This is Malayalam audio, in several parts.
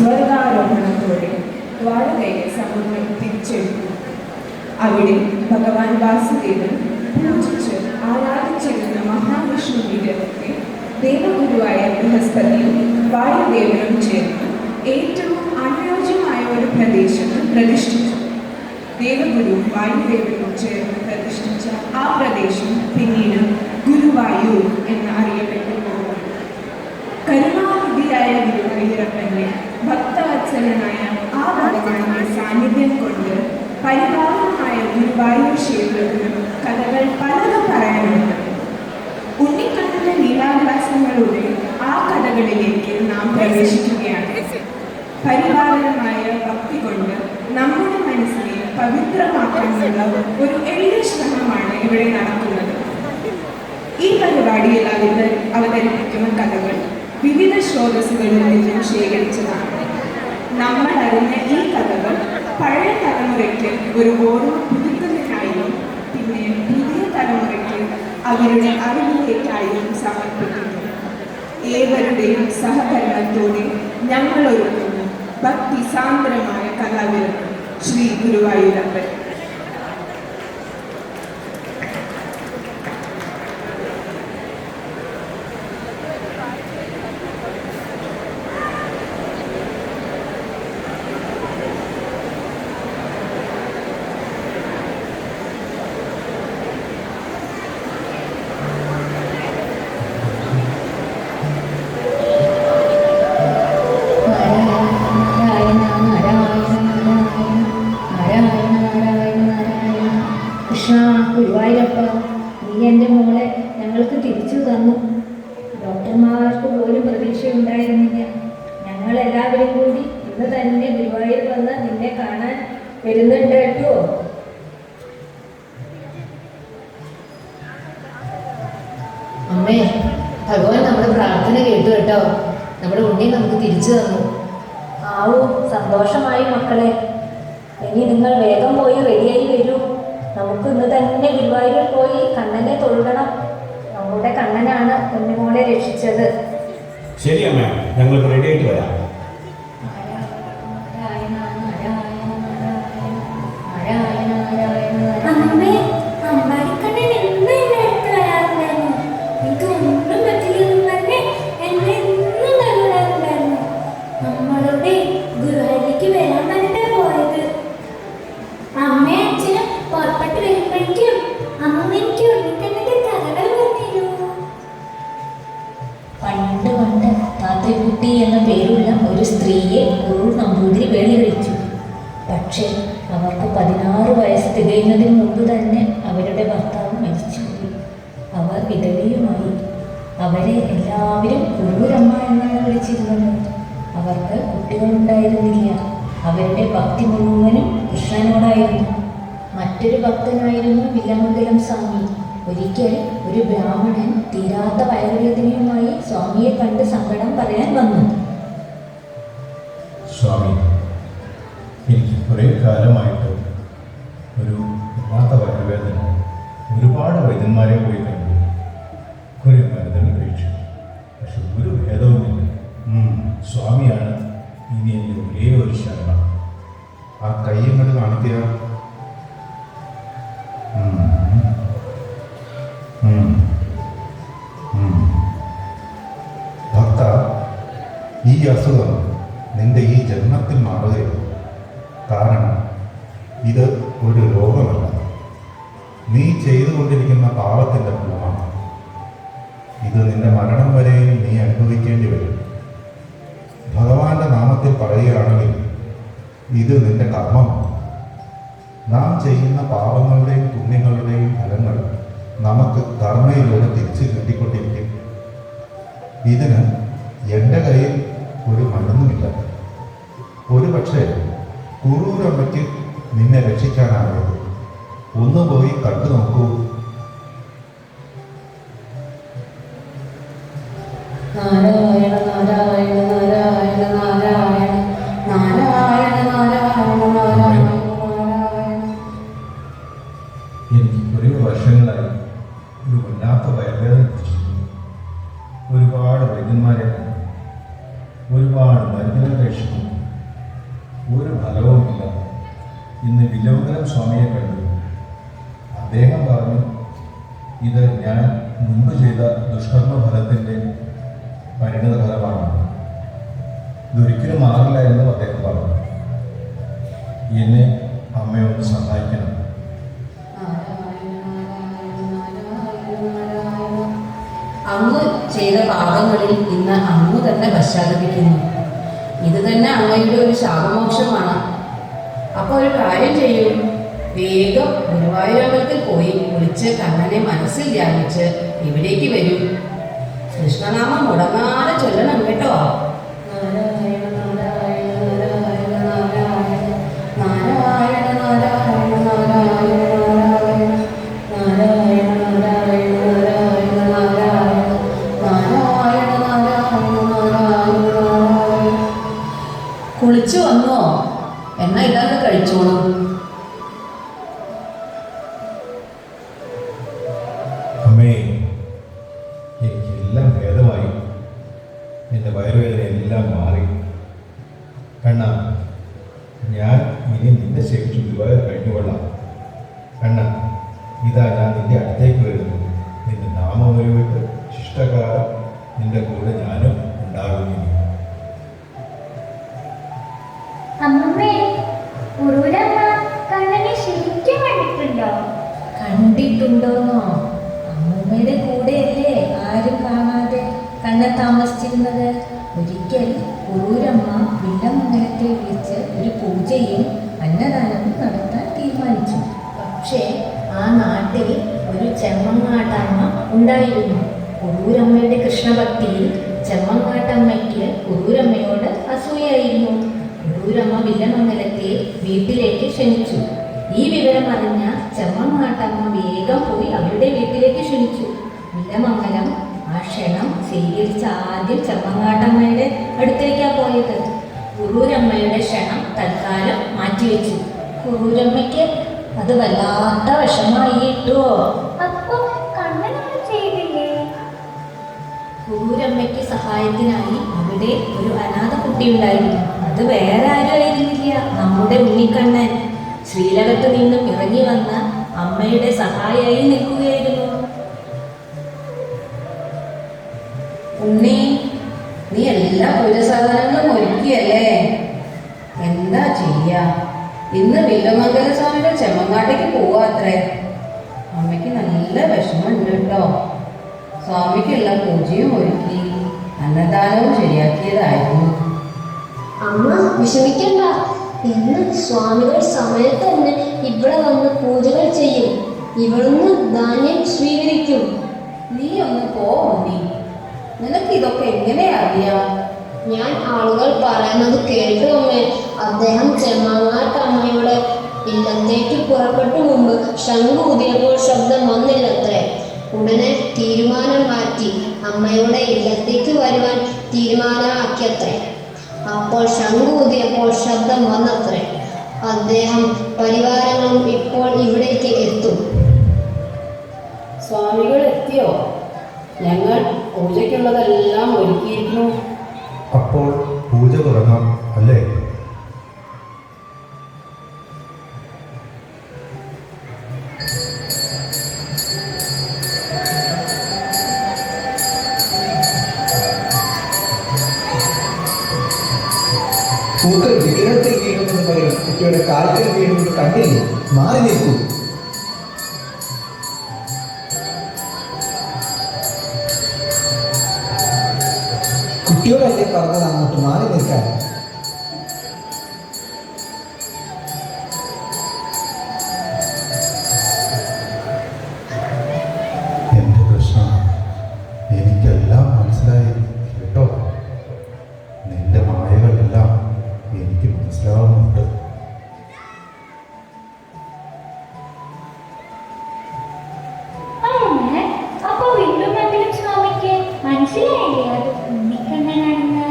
സ്വർഗാരോഹണത്തോടെ ദ്വാരകയെ സമുദ്രം തിരിച്ചെടുത്തു. അവിടെ ഭഗവാൻ വാസുദേവൻ പൂജിച്ച് ആരാധിച്ചിരുന്ന മഹാവിഷ്ണു വിഗ്രഹത്തെ ദേവഗുരുവായ ബൃഹസ്പതിയും വായുദേവനും ചേർന്ന് ഏറ്റവും അനുയോജ്യമായ ഒരു പ്രദേശത്ത് പ്രതിഷ്ഠിച്ചു. ദേവഗുരു വായുദേവനും ചേർന്ന് പ്രതിഷ്ഠിച്ച ആ പ്രദേശം പിന്നീട് ഗുരുവായൂർ എന്ന് അറിയപ്പെട്ടു പോകുന്നു. കരുണാനിധിയായ ഗുരുവായൂരപ്പന്റെ ഭക്തവത്സലനായ ആ ഭഗവാന്റെ സാന്നിധ്യം കൊണ്ട് പരിപാലനമായ ഗുരുവായൂർ ക്ഷേത്രത്തിന് കഥകൾ പലതും പറയാനുണ്ട്. ഉണ്ണിക്കണ്ണന്റെ ലീലാവിലാസങ്ങളുടെ ആ കഥകളിലേക്ക് നാം പ്രവേശിക്കുകയാണ്. പരിപാലനമായ ഭക്തി കൊണ്ട് നമ്മുടെ മനസ്സിനെ പവിത്രമാക്കാനുള്ള ഒരു എളിയ ശ്രമമാണ് ഇവിടെ നടക്കുന്നത്. ഈ പരിപാടിയിൽ അവതരിപ്പിക്കുന്ന കഥകൾ വിവിധ സ്രോതസ്സുകളിൽ നിന്നും ശേഖരിച്ചതാണ്. നമ്മൾ അറിഞ്ഞ ഈ കഥകൾ പഴയ തലമുറയ്ക്ക് ഒരു ഓർമ്മ പുതുക്കുന്നതിനായും പിന്നെ പുതിയ തലമുറയ്ക്ക് അവരുടെ അറിവിലേക്കായും സമർപ്പിക്കുന്നു. ഏവരുടെയും സഹകരണത്തോടെ ഞങ്ങൾ ഒരുക്കുന്നു ഭക്തി സാന്ദ്രമായ കലാവിരുന്ന് ശ്രീ ഗുരുവായൂരപ്പൻ. ഗുരുവായൂരപ്പ, നീ എൻ്റെ മോളെ ഞങ്ങൾക്ക് തിരിച്ചു തന്നു. ഡോക്ടർമാർക്ക് പോലും പ്രതീക്ഷയുണ്ടായിരുന്നില്ല. ഞങ്ങളെല്ലാവരും കൂടി ഇന്ന് തന്നെ ഗുരുവായൂർ വന്ന് നിന്നെ കാണാൻ വരുന്നുണ്ട് കേട്ടോ. അമ്മേ, ഭഗവാൻ നമ്മുടെ പ്രാർത്ഥന കേട്ടു കേട്ടോ. നമ്മുടെ ഉണ്ണി നമുക്ക് തിരിച്ചു തന്നു. ആവൂ, സന്തോഷമായി മക്കളെ. ഇനി നിങ്ങൾ വേഗം പോയി റെഡിയായി വരൂ. നമുക്ക് ഇന്ന് തന്നെ ഗുരുവായൂരിൽ പോയി കണ്ണനെ തൊഴുകണം. നമ്മുടെ കണ്ണനാണ് കുഞ്ഞുമോളെ രക്ഷിച്ചത്. ശരി അമ്മ, ഞങ്ങൾ റെഡി ആയിട്ട് വരാം. താത്തക്കുട്ടി എന്ന പേരുള്ള ഒരു സ്ത്രീയെ ഒരു നമ്പൂതിരി വേളി കഴിച്ചു. പക്ഷേ അവർക്ക് 16 വയസ്സ് തികയുന്നതിന് മുമ്പ് തന്നെ അവരുടെ ഭർത്താവ് മരിച്ചുപോയി. അവർ വിധവയുമായി. അവരെ എല്ലാവരും കുറൂരമ്മ എന്നാണ് വിളിച്ചിരുന്നത്. അവർക്ക് കുട്ടികളുണ്ടായിരുന്നില്ല. അവരുടെ ഭക്തി മുഴുവനും കൃഷ്ണനോടായിരുന്നു. മറ്റൊരു ഭക്തനായിരുന്നു വില്ലമംഗലം സ്വാമി. ഒരിക്കൽ ഒരു ബ്രാഹ്മണൻ തീരാത്ത വയറുവേദനയുമായി സ്വാമിയെ കണ്ട് സങ്കടം പറയാൻ വന്നു. സ്വാമി, എനിക്ക് കുറേ കാലമായിട്ട് ഒരു വല്ലാത്ത വയറുവേദന. ഒരുപാട് വൈദ്യന്മാരെ പോയി കണ്ടു, കുറേ മരുന്നുകൾ കഴിച്ചു. പക്ഷെ ഒരു ഭേദവുമില്ല. സ്വാമിയാണ് ഇനി എൻ്റെ ഒരേ ഒരു ശരണം. ആ കയ്യങ്ങൾ കാണിക്കുക. ഭക്ത, ഈ അസുഖം നിന്റെ ഈ ജന്മത്തിൽ മാറുകയുള്ളൂ. കാരണം ഇത് ഒരു രോഗമല്ല, നീ ചെയ്തുകൊണ്ടിരിക്കുന്ന പാപത്തിൻ്റെ ഫലമാണ്. ഇത് നിന്റെ മരണം വരെയും നീ അനുഭവിക്കേണ്ടി വരും. ഭഗവാന്റെ നാമത്തിൽ പറയുകയാണെങ്കിൽ ഇത് നിന്റെ കർമ്മമാണ്. നാം ചെയ്യുന്ന പാപങ്ങളുടെയും പുണ്യങ്ങളുടെയും ഫലങ്ങൾ നമുക്ക് കർമ്മയിലൂടെ തിരിച്ച് കിട്ടിക്കൊണ്ടിരിക്കും. ഇതിന് എൻ്റെ കയ്യിൽ ഒരു മരുന്നുമില്ല. ഒരു പക്ഷേ കുറൂരമ്മയ്ക്ക് നിന്നെ രക്ഷിക്കാനായത്. ഒന്ന് പോയി കണ്ടു നോക്കൂ. നാരായണ നാരായണ നാരായണ നാരായണ നാരായണ നാരായണ നാരായണ. എനിക്ക് കുറേ വർഷങ്ങളായി ഒരു വല്ലാത്ത വയറുവേദന. ഒരുപാട് വൈദ്യന്മാരെ കണ്ടു, ഒരുപാട് മരുന്നുകൾ കഴിച്ചിട്ടുണ്ട്. ഇന്ന് വില്വമംഗലം സ്വാമിയെ കണ്ടു. അദ്ദേഹം പറഞ്ഞു, ഇത് ഞാൻ മുമ്പ് ചെയ്ത ദുഷ്കർമ്മ ഫലത്തിൻ്റെ പരിണിത ഫലമാണ്. ഇതൊരിക്കലും മാറില്ല എന്നും അദ്ദേഹം പറഞ്ഞു. എന്നെ അമ്മയൊന്ന് സഹായിക്കണം. അങ്ങ് ചെയ്ത പാപങ്ങളിൽ ഇന്ന് അങ്ങ് തന്നെ പശ്ചാത്തപിക്കുന്നു. ഇത് തന്നെ അങ്ങയുടെ ഒരു ശാപമോക്ഷമാണ്. അപ്പോൾ ഒരു കാര്യം ചെയ്യൂ, വേഗം ഗുരുവായൂരമ്പലത്തിൽ പോയി കുളിച്ച് കണ്ണനെ മനസ്സിൽ ധ്യാനിച്ച് ഇവിടേക്ക് വരൂ. കൃഷ്ണനാമം മുടങ്ങാതെ ചൊല്ലണം കേട്ടോ. നാരായണ നാരായണ നാരായണ നാരായണ നാരായണ നാരായണ നാരായണ നാരായണ നാരായണ നാരായണ നാരായണ നാരായണ. കുളിച്ചു വന്നോ? എന്നാ ഇതാണ് കഴിച്ചോളൂ. അമ്മേ, എനിക്കെല്ലാം ഭേദമായി. എൻ്റെ വയറുവേദന എല്ലാം മാറി. കണ്ണ, ഞാൻ ഇനി നിന്നെ സേവിച്ചു ഗുരുവായൂർ കഴിഞ്ഞുകൊള്ളാം. കണ്ണ, ഇതാ ഞാൻ നിന്റെ അടുത്തേക്ക് വരുന്നു. നിന്റെ നാമം ഒരുവിട്ട് ശിഷ്ടകാലം നിന്റെ കൂടെ ഞാനും ഉണ്ടാകും. ഇനി അമ്മേ, ഉറൂരമ്മ കണ്ണനെ ശരിക്കും കണ്ടിട്ടുണ്ടോ? കണ്ടിട്ടുണ്ടോന്നോ? അമ്മൂമ്മയുടെ കൂടെയല്ലേ ആരും കാണാതെ കണ്ണൻ താമസിച്ചിരുന്നത്. ഒരിക്കൽ കുറൂരമ്മ വില്ലമംഗലത്തെ വിളിച്ച് ഒരു പൂജയും അന്നദാനവും നടത്താൻ തീരുമാനിച്ചു. പക്ഷേ ആ നാട്ടിൽ ഒരു ചെമ്മങ്ങാട്ടമ്മ ഉണ്ടായിരുന്നു. കുറൂരമ്മയുടെ കൃഷ്ണഭക്തിയിൽ ചെമ്മങ്ങാട്ടമ്മയ്ക്ക് കുറൂരമ്മയോട് അസൂയായിരുന്നു. കുറൂരമ്മ വില്ലമംഗലത്തെ വീട്ടിലേക്ക് ക്ഷണിച്ചു. ഈ വിവരം അറിഞ്ഞ ചെമ്മങ്ങാട്ടമ്മ വേഗം പോയി അവരുടെ വീട്ടിലേക്ക് ക്ഷണിച്ചു. വില്ലമംഗലം ആ ക്ഷണം സ്വീകരിച്ച ആദ്യം ചെമ്മങ്ങാട്ടമ്മയുടെ അടുത്തേക്കാണ് പോയത്. കുറൂരമ്മയുടെ ക്ഷണം തൽക്കാലം മാറ്റിവെച്ചു. കുറൂരമ്മയ്ക്ക് അത് വല്ലാത്ത വിഷമായിട്ടോ. അപ്പൊ കണ്ണനൊന്നും ചെയ്തില്ലേ? കുറൂരമ്മയ്ക്ക് സഹായത്തിനായി അവിടെ ഒരു അനാഥ കുട്ടി ഉണ്ടായിരുന്നു. അത് വേറെ ആരും ആയിരുന്നില്ല, നമ്മുടെ ഉണ്ണിക്കണ്ണൻ. ശ്രീലകത്ത് നിന്നും ഇറങ്ങി വന്ന അമ്മയുടെ സഹായിയായി നിൽക്കുകയായിരുന്നു. ഉണ്ണി, നീ എല്ലാ പൂജസാധനങ്ങളും ഒരുക്കിയല്ലേ? എന്താ ചെയ്യാ, ഇന്ന് വില്ലമംഗല സ്വാമികൾ ചെമ്മങ്ങാട്ടേക്ക് പോവാത്രേ. അമ്മയ്ക്ക് നല്ല വിഷമമുണ്ട് കേട്ടോ. സ്വാമിക്കുള്ള പൂജയും ഒരുക്കി അന്നദാനവും ശരിയാക്കിയതായിരുന്നു. അമ്മ വിഷമിക്കണ്ട, ഇന്ന് സ്വാമികൾ സമയത്ത് തന്നെ ഇവിടെ വന്ന് പൂജകൾ ചെയ്യും. ഇവിടുന്ന് ധാന്യം സ്വീകരിക്കും. നീ ഒന്ന് പോ ഉണ്ണി, നിനക്ക് ഇതൊക്കെ എങ്ങനെ അറിയാം? ഞാൻ ആളുകൾ പറയുന്നത് കേട്ടു അമ്മേ. അദ്ദേഹം ചെമ്മങ്ങാട്ടമ്മയുടെ ഇല്ലത്തേക്ക് പുറപ്പെട്ടു മുമ്പ് ശംഖ് ഊതിയപ്പോൾ ശബ്ദം വന്നില്ലത്രേ. ഉടനെ തീരുമാനം മാറ്റി അമ്മയുടെ ഇല്ലത്തേക്ക് വരുവാൻ തീരുമാനമാക്കിയത്രേ. അപ്പോൾ ശംഖ് ഊതിയപ്പോൾ ശബ്ദം വന്നത്രേ. അദ്ദേഹം പരിവാരങ്ങളും ഇപ്പോൾ ഇവിടേക്ക് എത്തും. സ്വാമികൾ എത്തിയോ? ഞങ്ങൾ പൂജയ്ക്കുള്ളതെല്ലാം ഒരുക്കിയിരിക്കുന്നു. അപ്പോൾ പൂജ തുടങ്ങാം അല്ലേ? പൂക്കൾ വിഗ്രഹത്തിൽ വീഴുന്നതിന് പകരം കുട്ടിയുടെ കാൽക്കൽ വീഴുന്നത് കണ്ടില്ലേ? മാറി നിൽക്കൂ. കുട്ടിയോടല്ലേ പറഞ്ഞത് അങ്ങോട്ട് മാറി നിൽക്കാൻ? എൻ്റെ കൃഷ്ണ, എനിക്കെല്ലാം മനസ്സിലായി കേട്ടോ. നിന്റെ മായകളെല്ലാം എനിക്ക് മനസ്സിലാവുന്നുണ്ട്. അപ്പൊ വില്ലുമംഗലം സ്വാമിക്ക് മനസ്സിലായില്ലേ അത് ഉണ്ണിക്കണ്ണനാണെന്ന്?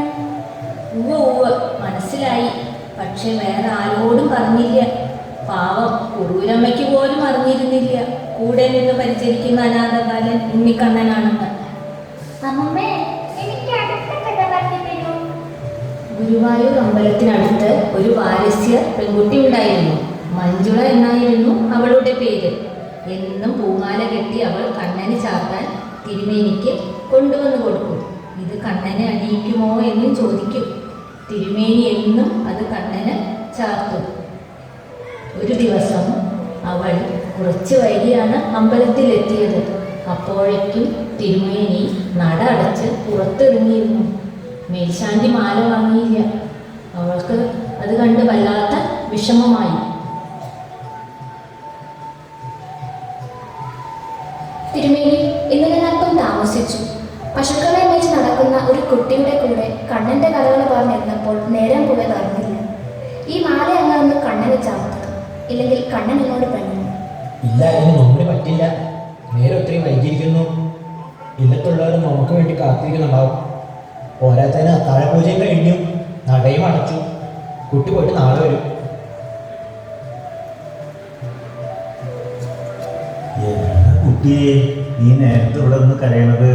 ഉവ്വ് മനസ്സിലായി. പക്ഷെ വേറെ ആരോടും പറഞ്ഞില്ല. പാവം കുറൂരമ്മയ്ക്ക് പോലും അറിഞ്ഞിരുന്നില്ല കൂടെ നിന്ന് പരിചരിക്കുന്ന അനാഥബാലൻ ഉണ്ണിക്കണ്ണനാണെന്ന്. അമ്മമ്മേ, എനിക്ക് അടുത്ത കഥ പറഞ്ഞു തരൂ. ഗുരുവായൂർ അമ്പലത്തിനടുത്ത് ഒരു വാരസ്യ പെൺകുട്ടി ഉണ്ടായിരുന്നു. മഞ്ജുള എന്നായിരുന്നു അവളുടെ പേര്. എന്നും പൂമാല കെട്ടി അവൾ കണ്ണന് ചാർത്താൻ തിരുമേനിക്ക് കൊണ്ടുവന്നു കൊടുക്കും. ഇത് കണ്ണനെ അണിയിക്കുമോ എന്നും ചോദിക്കും. തിരുമേനി എന്നും അത് കണ്ണന് ചാർത്തും. ഒരു ദിവസം അവൾ കുറച്ച് വൈകിയാണ് അമ്പലത്തിലെത്തിയത്. അപ്പോഴേക്കും തിരുമേനി നട അടച്ച് പുറത്തിറങ്ങിയിരുന്നു. മേൽശാന്തി മാല വാങ്ങിയില്ല. അവൾക്ക് അത് കണ്ട് വല്ലാത്ത വിഷമമായി. തിരുമേനി, ഇന്ന് ഞാൻ അല്പം താമസിച്ചു. പശുക്കളെ മേച്ച് നടക്കുന്ന ഒരു കുട്ടിയുടെ കൂടെ കണ്ണന്റെ കഥകൾ പറഞ്ഞിരുന്നപ്പോൾ നേരം പോയത് അറിഞ്ഞില്ല. ഈ മാല അങ്ങ് കണ്ണനെ ചാർത്തണം, ഇല്ലെങ്കിൽ കണ്ണൻ എന്നോട് പണിയും. ഇല്ല, ഇനി നോമ്പിന് പറ്റില്ല. നേരെ ഒത്തിരി വൈകിയിരിക്കുന്നു. ഇല്ലത്തുള്ളവർ നമുക്ക് വേണ്ടി കാത്തിരിക്കുന്നുണ്ടാവും. പോരാത്തതിന് അത്താഴപൂജയും കഴിഞ്ഞു, നടയും അടച്ചു. കുട്ടി പോയിട്ട് നാളെ വരും. എന്താ കുട്ടിയെ ഈ നേരത്തെ ഇവിടെ ഒന്ന് കരയണത്?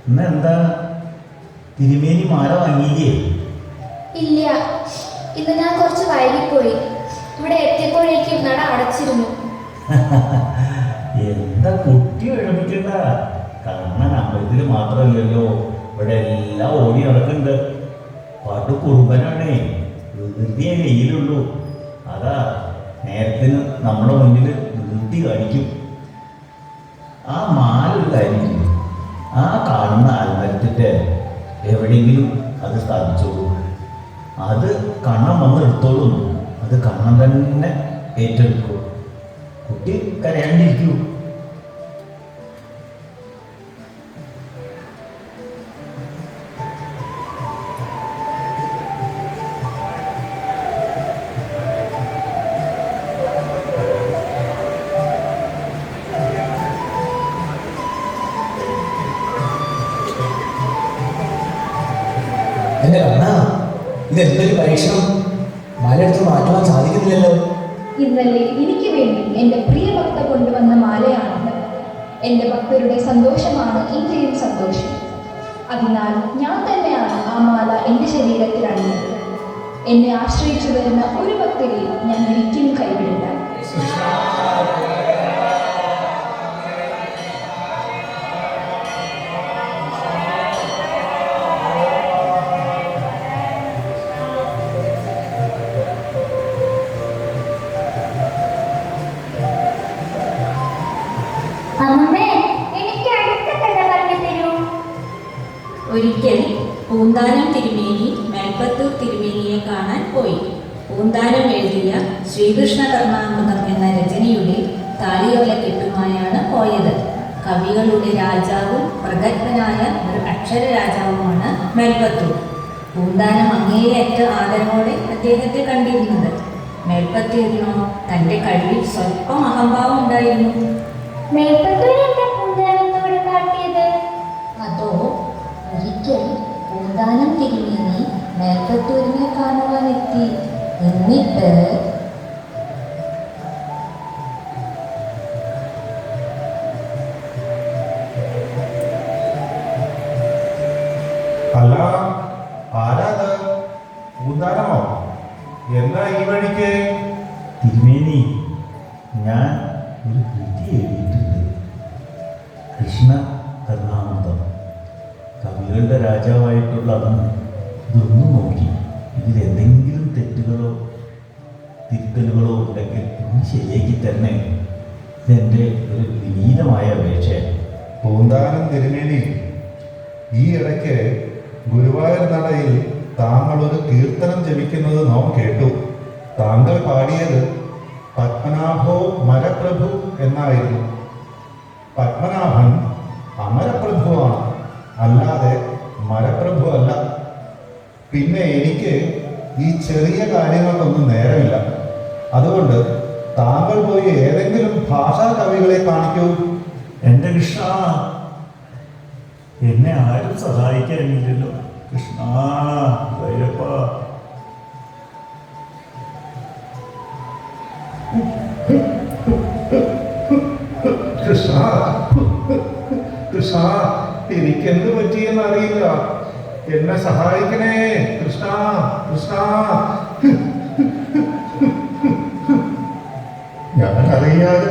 ഇന്നെന്താ തിരുമേനി മാല വാങ്ങിയില്ലേ? ഇല്ല, ഇന്ന് ഞാൻ കുറച്ച് വൈകിപ്പോയി. ഇവിടെ എത്തിയപ്പോഴേക്കും നട അടച്ചിരുന്നു. എന്താ കുട്ടി വിഷമിക്കണ്ട. കണ്ണൻ അമ്പലത്തിൽ മാത്രമല്ലല്ലോ, ഇവിടെ എല്ലാം ഓടി നടക്കുന്നുണ്ട്. പാട്ട് കുറുമ്പനാണേ, വെറുതെ കയ്യിലുള്ളൂ. അതാ നേരത്തിന് നമ്മുടെ മുന്നിൽ നിർത്തി കാണിക്കും. ആ മാല ഒരു കാര്യം ചെയ്യും, ആ കാണുന്ന ആൽമരത്തിൻ്റെ എവിടെയെങ്കിലും അത് സ്ഥാപിച്ചോളൂ. അത് കണ്ണൻ വന്ന് എടുത്തോളും. അത് കണ്ണൻ തന്നെ ഏറ്റെടുക്കും. കുട്ടി കരയാണ്ടിരിക്കൂ. എന്റെ കണ്ണ, ഇതെന്തൊരു പരീക്ഷണം! മാലയെടുത്ത് മാറ്റുവാൻ സാധിക്കുന്നില്ലല്ലോ. ഇന്നലെ എനിക്ക് വേണ്ടി എൻ്റെ പ്രിയ ഭക്ത കൊണ്ടുവന്ന മാലയാണിത്. എൻ്റെ ഭക്തരുടെ സന്തോഷമാണ് എൻ്റെയും സന്തോഷം. അതിനാൽ ഞാൻ തന്നെയാണ് ആ മാല എൻ്റെ ശരീരത്തിൽ അണിഞ്ഞത്. എന്നെ ആശ്രയിച്ചു വരുന്ന ഒരു ഭക്തരെയും ഞാൻ ഒരിക്കലും കൈവിടില്ല. ഒരിക്കൽ പൂന്താനം തിരുമേനി മേൽപ്പത്തൂർ തിരുമേനിയെ കാണാൻ പോയി. പൂന്താനം എഴുതിയ ശ്രീകൃഷ്ണ കർമാമൃതം എന്ന രചനയുടെ താളിയോലക്കെട്ടുമായാണ് പോയത്. കവികളുടെ രാജാവും പ്രഗത്ഭനായ ഒരു അക്ഷര രാജാവുമാണ് മേൽപ്പത്തൂർ. പൂന്താനം അങ്ങേയറ്റ ആദരവോടെ അദ്ദേഹത്തെ കണ്ടിരുന്നത്. മേൽപ്പത്തൂരിനോ തൻ്റെ കഴിവിൽ സ്വല്പം അഹംഭാവം ഉണ്ടായിരുന്നു. അതോ ഒരിക്കൽ പൂന്താനം തിരുമേനി മേൽപ്പത്തൂരിനെ കാണുവാനെത്തി. എന്നിട്ട് അല്ല, ആരാത്? പൂന്താനമോ? എന്താ ഈ വഴിക്ക്? തിരുമേനി, ഞാൻ ഒരു കൃതി എഴുതിയിട്ടുണ്ട്. കൃഷ്ണ കർണാമൃതം. കവികളുടെ രാജാവായിട്ടുള്ള അന്ന് ഇതൊന്നും നോക്കി ഇതിലെന്തെങ്കിലും തെറ്റുകളോ തിരുത്തലുകളോ ഉണ്ടെങ്കിൽ ഒന്ന് ശരിയാക്കി തരണേ. ഇതെൻ്റെ ഒരു വിനീതമായ അപേക്ഷയാണ്. പൂന്താനം തിരുമേനി, ഈ ഇടയ്ക്ക് ഗുരുവായൂർ നടയിൽ താങ്കൾ ഒരു കീർത്തനം ജപിക്കുന്നത് നാം കേട്ടു. താങ്കൾ പാടിയത് പത്മനാഭോ മരപ്രഭു എന്നായിരുന്നു. പത്മനാഭൻ അമരപ്രഭുവാണ്, അല്ലാതെ മരപ്രഭു അല്ല. പിന്നെ എനിക്ക് ഈ ചെറിയ കാര്യങ്ങൾക്കൊന്നും നേരമില്ല. അതുകൊണ്ട് താങ്കൾ പോയി ഏതെങ്കിലും ഭാഷാ കവികളെ കാണിക്കൂ. എൻ്റെ കൃഷ്ണ, എന്നെ ആരും സഹായിക്കാനില്ലല്ലോ. കൃഷ്ണ ഭൈരപ്പ. കൃഷ്ണ, കൃഷ്ണ, എനിക്കെന്ത് പറ്റിയെന്ന് അറിയില്ല. എന്നെ സഹായിക്കണേ കൃഷ്ണ, കൃഷ്ണ. കണ്ണൻ അറിയാതെ